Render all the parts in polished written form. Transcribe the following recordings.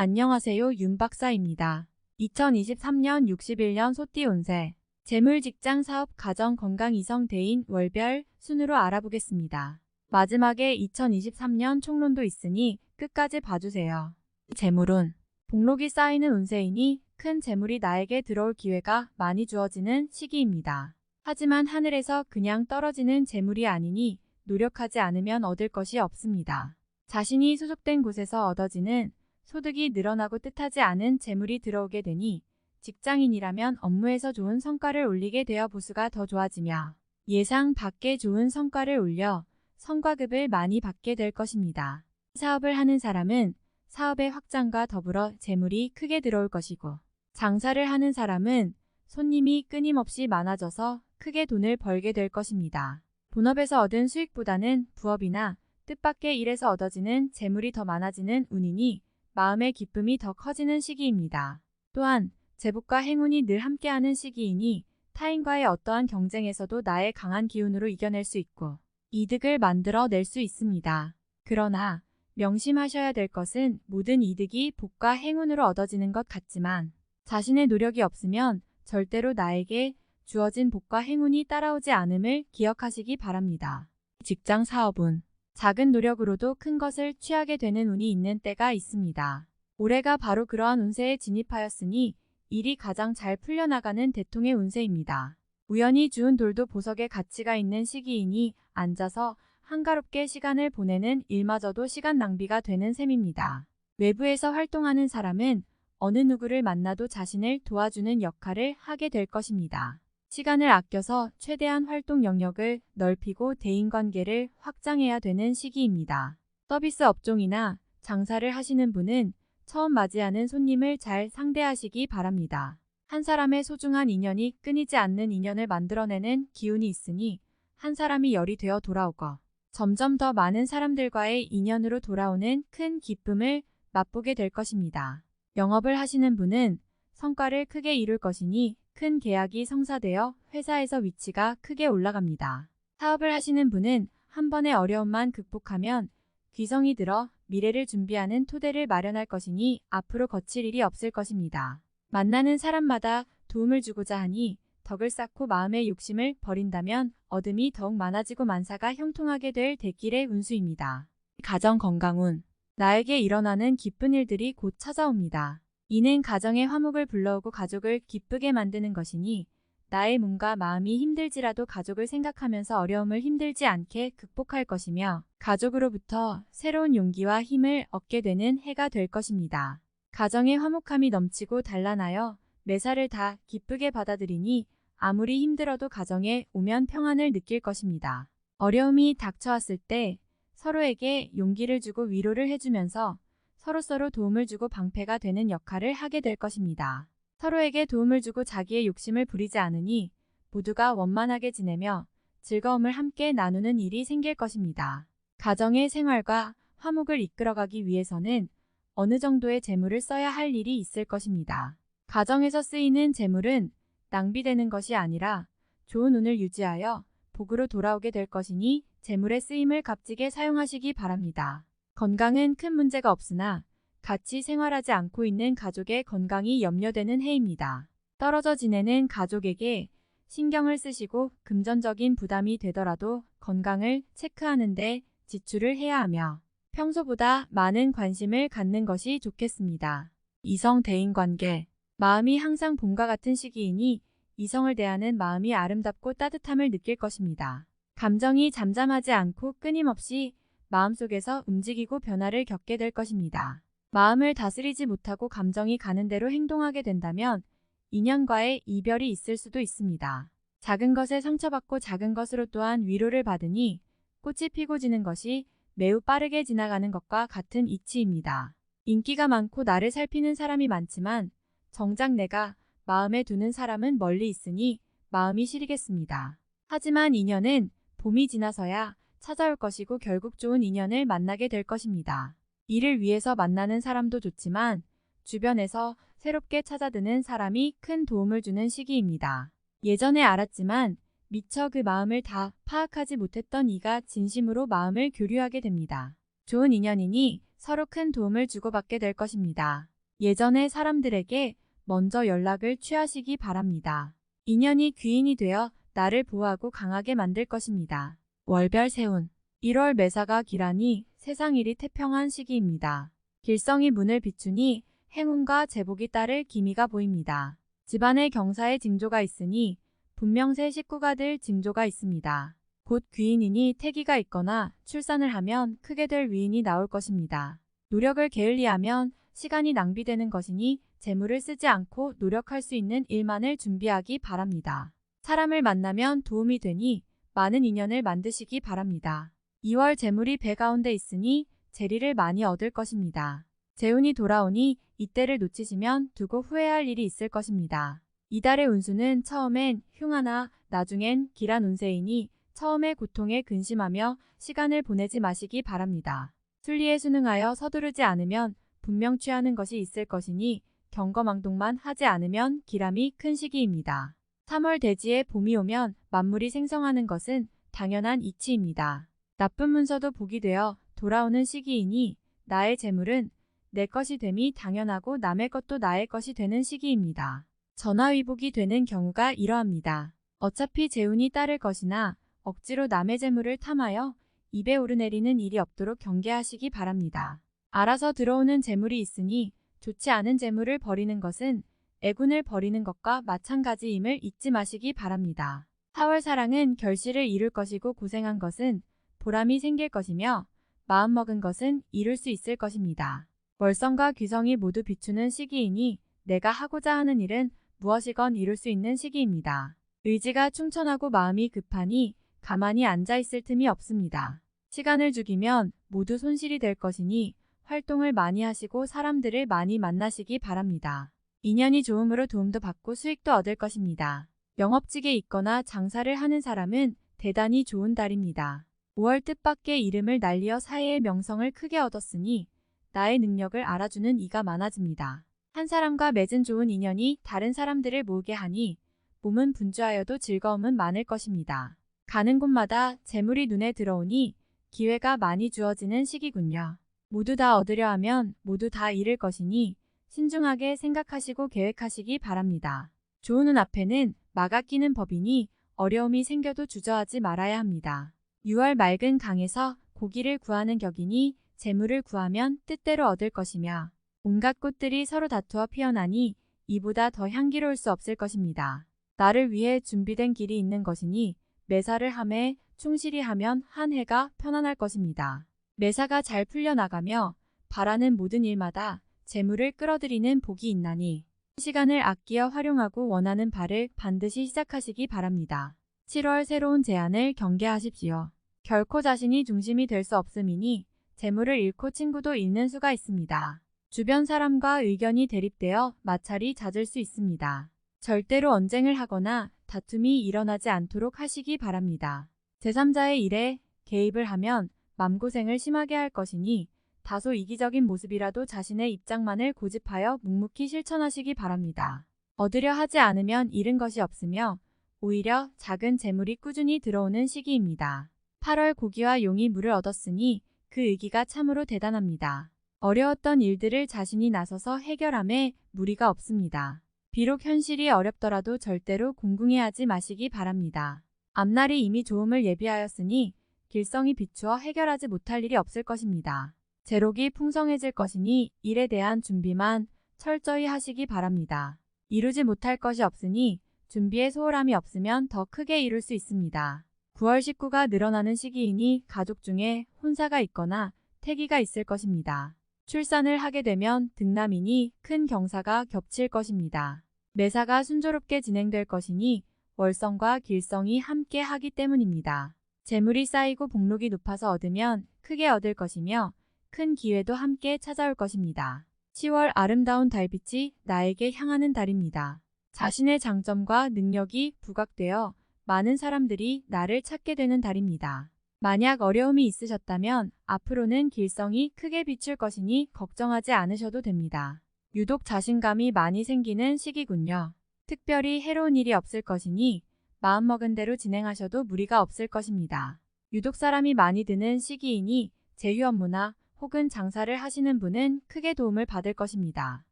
안녕하세요, 윤 박사입니다. 2023년 61년 소띠 운세, 재물, 직장, 사업, 가정, 건강, 이성, 대인, 월별 순으로 알아보겠습니다. 마지막에 2023년 총론도 있으니 끝까지 봐주세요. 재물운, 복록이 쌓이는 운세이니 큰 재물이 나에게 들어올 기회가 많이 주어지는 시기입니다. 하지만 하늘에서 그냥 떨어지는 재물이 아니니 노력하지 않으면 얻을 것이 없습니다. 자신이 소속된 곳에서 얻어지는 소득이 늘어나고 뜻하지 않은 재물이 들어오게 되니 직장인이라면 업무에서 좋은 성과를 올리게 되어 보수가 더 좋아지며 예상 밖의 좋은 성과를 올려 성과급을 많이 받게 될 것입니다. 사업을 하는 사람은 사업의 확장과 더불어 재물이 크게 들어올 것이고, 장사를 하는 사람은 손님이 끊임없이 많아져서 크게 돈을 벌게 될 것입니다. 본업에서 얻은 수익보다는 부업이나 뜻밖의 일에서 얻어지는 재물이 더 많아지는 운이니 마음의 기쁨이 더 커지는 시기입니다. 또한 제복과 행운이 늘 함께하는 시기이니 타인과의 어떠한 경쟁에서도 나의 강한 기운으로 이겨낼 수 있고 이득을 만들어 낼 수 있습니다. 그러나 명심하셔야 될 것은 모든 이득이 복과 행운으로 얻어지는 것 같지만 자신의 노력이 없으면 절대로 나에게 주어진 복과 행운이 따라오지 않음을 기억하시기 바랍니다. 직장, 사업운, 작은 노력으로도 큰 것을 취하게 되는 운이 있는 때가 있습니다. 올해가 바로 그러한 운세에 진입하였으니 일이 가장 잘 풀려나가는 대통의 운세입니다. 우연히 주운 돌도 보석의 가치가 있는 시기이니 앉아서 한가롭게 시간을 보내는 일마저도 시간 낭비가 되는 셈입니다. 외부에서 활동하는 사람은 어느 누구를 만나도 자신을 도와주는 역할을 하게 될 것입니다. 시간을 아껴서 최대한 활동 영역을 넓히고 대인관계를 확장해야 되는 시기입니다. 서비스 업종이나 장사를 하시는 분은 처음 맞이하는 손님을 잘 상대하시기 바랍니다. 한 사람의 소중한 인연이 끊이지 않는 인연을 만들어내는 기운이 있으니 한 사람이 열이 되어 돌아오고 점점 더 많은 사람들과의 인연으로 돌아오는 큰 기쁨을 맛보게 될 것입니다. 영업을 하시는 분은 성과를 크게 이룰 것이니 큰 계약이 성사되어 회사에서 위치가 크게 올라갑니다. 사업을 하시는 분은 한 번의 어려움만 극복하면 귀성이 들어 미래를 준비하는 토대를 마련할 것이니 앞으로 거칠 일이 없을 것입니다. 만나는 사람마다 도움을 주고자 하니 덕을 쌓고 마음의 욕심을 버린다면 얻음이 더욱 많아지고 만사가 형통하게 될 대길의 운수입니다. 가정, 건강운, 나에게 일어나는 기쁜 일들이 곧 찾아옵니다. 이는 가정의 화목을 불러오고 가족을 기쁘게 만드는 것이니 나의 몸과 마음이 힘들지라도 가족을 생각하면서 어려움을 힘들지 않게 극복할 것이며 가족으로부터 새로운 용기와 힘을 얻게 되는 해가 될 것입니다. 가정의 화목함이 넘치고 단란하여 매사를 다 기쁘게 받아들이니 아무리 힘들어도 가정에 오면 평안을 느낄 것입니다. 어려움이 닥쳐왔을 때 서로에게 용기를 주고 위로를 해주면서 서로서로 도움을 주고 방패가 되는 역할을 하게 될 것입니다. 서로에게 도움을 주고 자기의 욕심을 부리지 않으니 모두가 원만하게 지내며 즐거움을 함께 나누는 일이 생길 것입니다. 가정의 생활과 화목을 이끌어가기 위해서는 어느 정도의 재물을 써야 할 일이 있을 것입니다. 가정에서 쓰이는 재물은 낭비되는 것이 아니라 좋은 운을 유지하여 복으로 돌아오게 될 것이니 재물의 쓰임을 값지게 사용하시기 바랍니다. 건강은 큰 문제가 없으나 같이 생활하지 않고 있는 가족의 건강이 염려되는 해입니다. 떨어져 지내는 가족에게 신경을 쓰시고 금전적인 부담이 되더라도 건강을 체크하는 데 지출을 해야 하며 평소보다 많은 관심을 갖는 것이 좋겠습니다. 이성, 대인관계, 마음이 항상 봄과 같은 시기이니 이성을 대하는 마음이 아름답고 따뜻함을 느낄 것입니다. 감정이 잠잠하지 않고 끊임없이 마음속에서 움직이고 변화를 겪게 될 것입니다. 마음을 다스리지 못하고 감정이 가는 대로 행동하게 된다면 인연과의 이별이 있을 수도 있습니다. 작은 것에 상처받고 작은 것으로 또한 위로를 받으니 꽃이 피고 지는 것이 매우 빠르게 지나가는 것과 같은 이치입니다. 인기가 많고 나를 살피는 사람이 많지만 정작 내가 마음에 두는 사람은 멀리 있으니 마음이 시리겠습니다. 하지만 인연은 봄이 지나서야 찾아올 것이고 결국 좋은 인연을 만나게 될 것입니다. 일을 위해서 만나는 사람도 좋지만 주변에서 새롭게 찾아드는 사람이 큰 도움을 주는 시기입니다. 예전에 알았지만 미처 그 마음을 다 파악하지 못했던 이가 진심으로 마음을 교류하게 됩니다. 좋은 인연이니 서로 큰 도움을 주고받게 될 것입니다. 예전의 사람들에게 먼저 연락을 취하시기 바랍니다. 인연이 귀인이 되어 나를 보호하고 강하게 만들 것입니다. 월별 세운 1월 매사가 기라니 세상 일이 태평한 시기입니다. 길성이 문을 비추니 행운과 제복이 따를 기미가 보입니다. 집안에 경사의 징조가 있으니 분명 새 식구가 될 징조가 있습니다. 곧 귀인이니 태기가 있거나 출산을 하면 크게 될 위인이 나올 것입니다. 노력을 게을리하면 시간이 낭비되는 것이니 재물을 쓰지 않고 노력할 수 있는 일만을 준비하기 바랍니다. 사람을 만나면 도움이 되니 많은 인연을 만드시기 바랍니다. 2월 재물이 배 가운데 있으니 재리를 많이 얻을 것입니다. 재운이 돌아오니 이때를 놓치시면 두고 후회할 일이 있을 것입니다. 이달의 운수는 처음엔 흉하나 나중엔 길한 운세이니 처음에 고통에 근심하며 시간을 보내지 마시기 바랍니다. 순리에 순응하여 서두르지 않으면 분명 취하는 것이 있을 것이니 경거망동만 하지 않으면 기람이 큰 시기입니다. 3월 대지에 봄이 오면 만물이 생성하는 것은 당연한 이치입니다. 나쁜 문서도 복이 되어 돌아오는 시기이니 나의 재물은 내 것이 됨이 당연하고 남의 것도 나의 것이 되는 시기입니다. 전화위복이 되는 경우가 이러합니다. 어차피 재운이 따를 것이나 억지로 남의 재물을 탐하여 입에 오르내리는 일이 없도록 경계하시기 바랍니다. 알아서 들어오는 재물이 있으니 좋지 않은 재물을 버리는 것은 애군을 버리는 것과 마찬가지임을 잊지 마시기 바랍니다. 4월 사랑은 결실을 이룰 것이고 고생한 것은 보람이 생길 것이며 마음먹은 것은 이룰 수 있을 것입니다. 월성과 귀성이 모두 비추는 시기이니 내가 하고자 하는 일은 무엇이건 이룰 수 있는 시기입니다. 의지가 충천하고 마음이 급하니 가만히 앉아 있을 틈이 없습니다. 시간을 죽이면 모두 손실이 될 것이니 활동을 많이 하시고 사람들을 많이 만나시기 바랍니다. 인연이 좋음으로 도움도 받고 수익도 얻을 것입니다. 영업직에 있거나 장사를 하는 사람은 대단히 좋은 달입니다. 5월 뜻밖의 이름을 날리어 사회의 명성을 크게 얻었으니 나의 능력을 알아주는 이가 많아집니다. 한 사람과 맺은 좋은 인연이 다른 사람들을 모으게 하니 몸은 분주하여도 즐거움은 많을 것입니다. 가는 곳마다 재물이 눈에 들어오니 기회가 많이 주어지는 시기군요. 모두 다 얻으려 하면 모두 다 잃을 것이니 신중하게 생각하시고 계획하시기 바랍니다. 좋은 운 앞에는 막아 끼는 법이니 어려움이 생겨도 주저하지 말아야 합니다. 6월 맑은 강에서 고기를 구하는 격이니 재물을 구하면 뜻대로 얻을 것이며 온갖 꽃들이 서로 다투어 피어나니 이보다 더 향기로울 수 없을 것입니다. 나를 위해 준비된 길이 있는 것이니 매사를 함에 충실히 하면 한 해가 편안할 것입니다. 매사가 잘 풀려나가며 바라는 모든 일마다 재물을 끌어들이는 복이 있나니 시간을 아끼어 활용하고 원하는 바를 반드시 시작하시기 바랍니다. 7월 새로운 제안을 경계하십시오. 결코 자신이 중심이 될 수 없음이니 재물을 잃고 친구도 잃는 수가 있습니다. 주변 사람과 의견이 대립되어 마찰이 잦을 수 있습니다. 절대로 언쟁을 하거나 다툼이 일어나지 않도록 하시기 바랍니다. 제3자의 일에 개입을 하면 맘고생을 심하게 할 것이니 다소 이기적인 모습이라도 자신의 입장만을 고집하여 묵묵히 실천하시기 바랍니다. 얻으려 하지 않으면 잃은 것이 없으며 오히려 작은 재물이 꾸준히 들어오는 시기입니다. 8월 고기와 용이 물을 얻었으니 그 의기가 참으로 대단합니다. 어려웠던 일들을 자신이 나서서 해결함에 무리가 없습니다. 비록 현실이 어렵더라도 절대로 궁궁해하지 마시기 바랍니다. 앞날이 이미 좋음을 예비하였으니 길성이 비추어 해결하지 못할 일이 없을 것입니다. 재록이 풍성해질 것이니 일에 대한 준비만 철저히 하시기 바랍니다. 이루지 못할 것이 없으니 준비에 소홀함이 없으면 더 크게 이룰 수 있습니다. 9월 식구가 늘어나는 시기이니 가족 중에 혼사가 있거나 태기가 있을 것입니다. 출산을 하게 되면 등남이니 큰 경사가 겹칠 것입니다. 매사가 순조롭게 진행될 것이니 월성과 길성이 함께 하기 때문입니다. 재물이 쌓이고 복록이 높아서 얻으면 크게 얻을 것이며 큰 기회도 함께 찾아올 것입니다. 10월 아름다운 달빛이 나에게 향하는 달입니다. 자신의 장점과 능력이 부각되어 많은 사람들이 나를 찾게 되는 달입니다. 만약 어려움이 있으셨다면 앞으로는 길성이 크게 비출 것이니 걱정하지 않으셔도 됩니다. 유독 자신감이 많이 생기는 시기군요. 특별히 해로운 일이 없을 것이니 마음먹은 대로 진행하셔도 무리가 없을 것입니다. 유독 사람이 많이 드는 시기이니 제휴 업무나 혹은 장사를 하시는 분은 크게 도움을 받을 것입니다.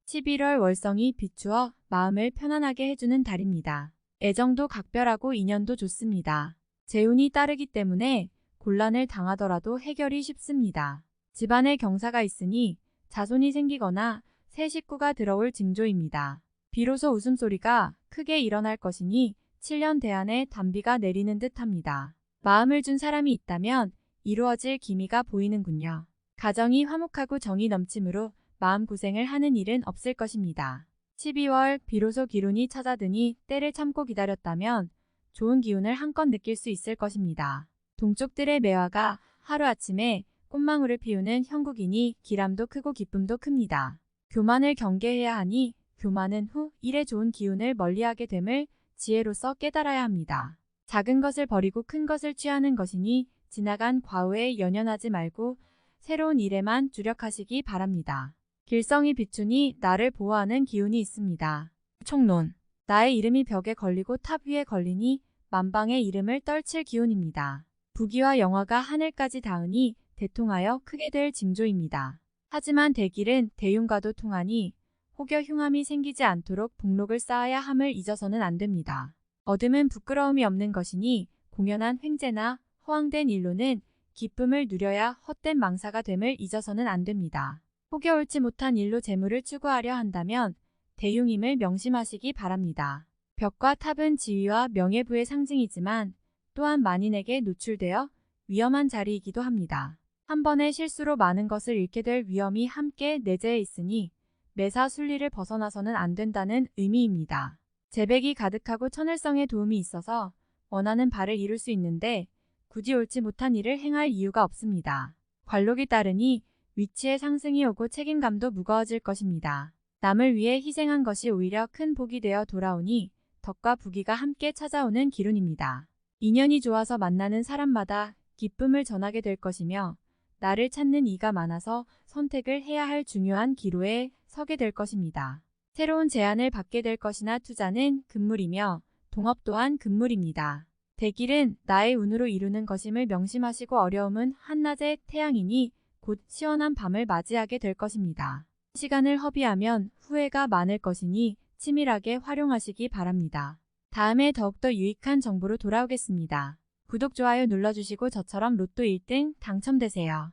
11월 월성이 비추어 마음을 편안하게 해주는 달입니다. 애정도 각별하고 인연도 좋습니다. 재운이 따르기 때문에 곤란을 당하더라도 해결이 쉽습니다. 집안에 경사가 있으니 자손이 생기거나 새 식구가 들어올 징조입니다. 비로소 웃음소리가 크게 일어날 것이니 7년 대안에 단비가 내리는 듯합니다. 마음을 준 사람이 있다면 이루어질 기미가 보이는군요. 가정이 화목하고 정이 넘치므로 마음고생을 하는 일은 없을 것입니다. 12월 비로소 기운이 찾아드니 때를 참고 기다렸다면 좋은 기운을 한껏 느낄 수 있을 것입니다. 동쪽들의 매화가 하루아침에 꽃망울을 피우는 형국이니 기람도 크고 기쁨도 큽니다. 교만을 경계해야 하니 교만은 후 일에 좋은 기운을 멀리하게 됨을 지혜로서 깨달아야 합니다. 작은 것을 버리고 큰 것을 취하는 것이니 지나간 과오에 연연하지 말고 새로운 일에만 주력하시기 바랍니다. 길성이 비추니 나를 보호하는 기운이 있습니다. 총론. 나의 이름이 벽에 걸리고 탑 위에 걸리니 만방의 이름을 떨칠 기운입니다. 부귀와 영화가 하늘까지 닿으니 대통하여 크게 될 징조입니다. 하지만 대길은 대흉과도 통하니 혹여 흉함이 생기지 않도록 복록을 쌓아야 함을 잊어서는 안 됩니다. 어둠은 부끄러움이 없는 것이니 공연한 횡재나 허황된 일로는 기쁨을 누려야 헛된 망사가 됨을 잊어서는 안 됩니다. 혹여 옳지 못한 일로 재물을 추구하려 한다면 대흉임을 명심하시기 바랍니다. 벽과 탑은 지위와 명예부의 상징이지만 또한 만인에게 노출되어 위험한 자리이기도 합니다. 한 번의 실수로 많은 것을 잃게 될 위험이 함께 내재해 있으니 매사 순리를 벗어나서는 안 된다는 의미입니다. 재백이 가득하고 천을성의 도움이 있어서 원하는 바를 이룰 수 있는데 굳이 옳지 못한 일을 행할 이유가 없습니다. 관록이 따르니 위치의 상승이 오고 책임감도 무거워질 것입니다. 남을 위해 희생한 것이 오히려 큰 복이 되어 돌아오니 덕과 부귀가 함께 찾아오는 기운입니다. 인연이 좋아서 만나는 사람마다 기쁨을 전하게 될 것이며 나를 찾는 이가 많아서 선택을 해야 할 중요한 기로에 서게 될 것입니다. 새로운 제안을 받게 될 것이나 투자는 금물이며 동업 또한 금물입니다. 대길은 나의 운으로 이루는 것임을 명심하시고 어려움은 한낮의 태양이니 곧 시원한 밤을 맞이하게 될 것입니다. 시간을 허비하면 후회가 많을 것이니 치밀하게 활용하시기 바랍니다. 다음에 더욱더 유익한 정보로 돌아오겠습니다. 구독, 좋아요 눌러주시고 저처럼 로또 1등 당첨되세요.